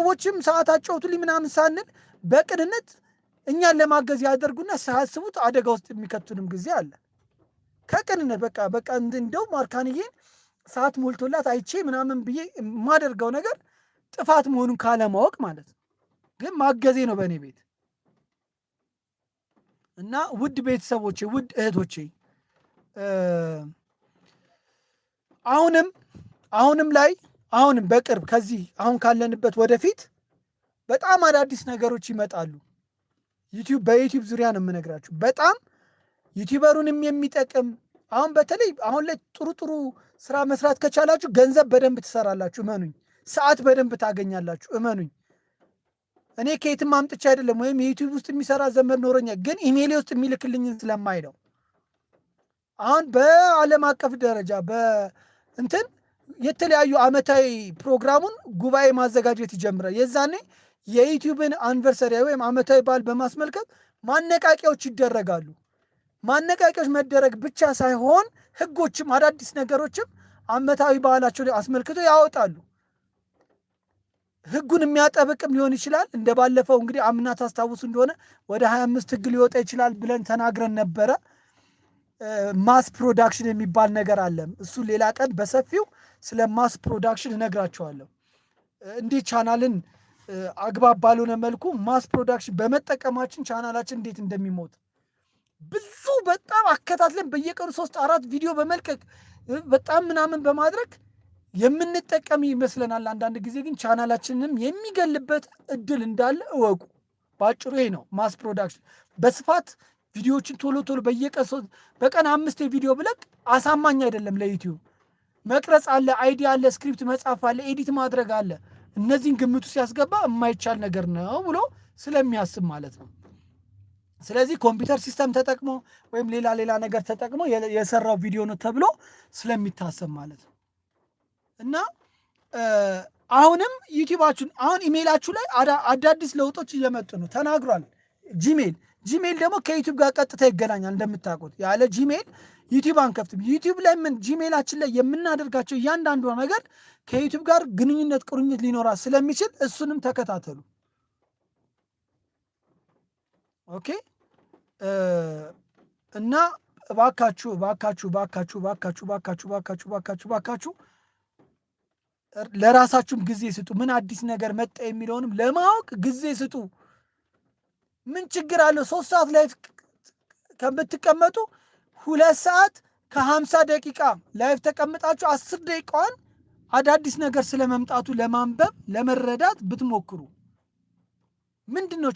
ሰዎችም ሰዓት አጫውቱልኝ ምናምን ሳንል በቅንነት እኛን ለማገዝ ያደርጉና ሳያስቡት አደጋ ውስጥ የሚከቱንም ጊዜ አለ። ከቅንነት በቃ እንደው ማርካንዬን ሰዓት ሞልቶላት አይቼ ምናምን ብዬ የማደርገው ነገር ጥፋት መሆኑን ካለማወቅ ማለት ነው። ግን ማገዜ ነው በእኔ ቤት እና ውድ ቤተሰቦቼ፣ ውድ እህቶቼ አሁንም በቅርብ ከዚህ አሁን ካለንበት ወደፊት በጣም አዳዲስ ነገሮች ይመጣሉ። በዩቲዩብ ዙሪያ ነው የምነግራችሁ። በጣም ዩቲዩበሩንም የሚጠቅም በተለይ አሁን ላይ ጥሩ ስራ መስራት ከቻላችሁ ገንዘብ በደንብ ትሰራላችሁ፣ እመኑኝ። ሰዓት በደንብ ታገኛላችሁ፣ እመኑኝ። እኔ ከየትም አምጥቼ አይደለም፣ ወይም የዩቲዩብ ውስጥ የሚሰራ ዘመድ ኖረኛ፣ ግን ኢሜይሌ ውስጥ የሚልክልኝን ስለማይ ነው። አሁን በዓለም አቀፍ ደረጃ የተለያዩ ዓመታዊ ፕሮግራሙን ጉባኤ ማዘጋጀት ይጀምራል። የዛኔ የዩቲዩብን አኒቨርሰሪ ወይም ዓመታዊ በዓል በማስመልከት ማነቃቂያዎች ይደረጋሉ። ማነቃቂያዎች መደረግ ብቻ ሳይሆን ህጎችም አዳዲስ ነገሮችም ዓመታዊ በዓላቸው አስመልክቶ ያወጣሉ። ህጉን የሚያጠብቅም ሊሆን ይችላል። እንደ ባለፈው እንግዲህ አምና ታስታውሱ እንደሆነ ወደ 25 ህግ ሊወጣ ይችላል ብለን ተናግረን ነበረ። ማስ ፕሮዳክሽን የሚባል ነገር አለ። እሱ ሌላ ቀን በሰፊው ስለ ማስ ፕሮዳክሽን እነግራቸዋለሁ። እንዴት ቻናልን አግባብ ባልሆነ መልኩ ማስ ፕሮዳክሽን በመጠቀማችን ቻናላችን እንዴት እንደሚሞት ብዙ በጣም አከታትለን በየቀኑ 3-4 ቪዲዮ በመልቀቅ በጣም ምናምን በማድረግ የምንጠቀም ይመስለናል። አንዳንድ ጊዜ ግን ቻናላችንንም የሚገልበት እድል እንዳለ እወቁ። በአጭሩ ይሄ ነው ማስ ፕሮዳክሽን። በስፋት ቪዲዮዎችን ቶሎ በቀን 5 ቪዲዮ ብለቅ አሳማኝ አይደለም ለዩቲዩብ። መቅረጽ አለ፣ አይዲያ አለ፣ ስክሪፕት መጻፍ አለ፣ ኤዲት ማድረግ አለ። እነዚህን ግምቱ ሲያስገባ የማይቻል ነገር ነው ብሎ ስለሚያስብ ማለት ነው። ስለዚህ ኮምፒውተር ሲስተም ተጠቅሞ ወይም ሌላ ነገር ተጠቅሞ የሰራው ቪዲዮ ነው ተብሎ ስለሚታሰብ ማለት ነው። እና አሁንም ዩቲዩባችሁን አሁን ኢሜይላችሁ ላይ አዳዲስ ለውጦች እየመጡ ነው ተናግሯል። ጂሜል ደግሞ ከዩቲዩብ ጋር ቀጥታ ይገናኛል። እንደምታውቁት ያለ ጂሜል ዩቲዩብ አንከፍትም። ዩቲዩብ ላይ ጂሜላችን ላይ የምናደርጋቸው እያንዳንዷ ነገር ከዩቲዩብ ጋር ግንኙነት ቁርኝት ሊኖራ ስለሚችል እሱንም ተከታተሉ። ኦኬ። እና እባካችሁ ለራሳችሁም ጊዜ ስጡ። ምን አዲስ ነገር መጣ የሚለውንም ለማወቅ ጊዜ ስጡ። ምን ችግር አለው? 3 ሰዓት ላይፍ ከምትቀመጡ 2 ሰዓት ከ50 ደቂቃ ላይፍ ተቀምጣችሁ 10 ደቂቃዋን አዳዲስ ነገር ስለመምጣቱ ለማንበብ ለመረዳት ብትሞክሩ ምንድን ነው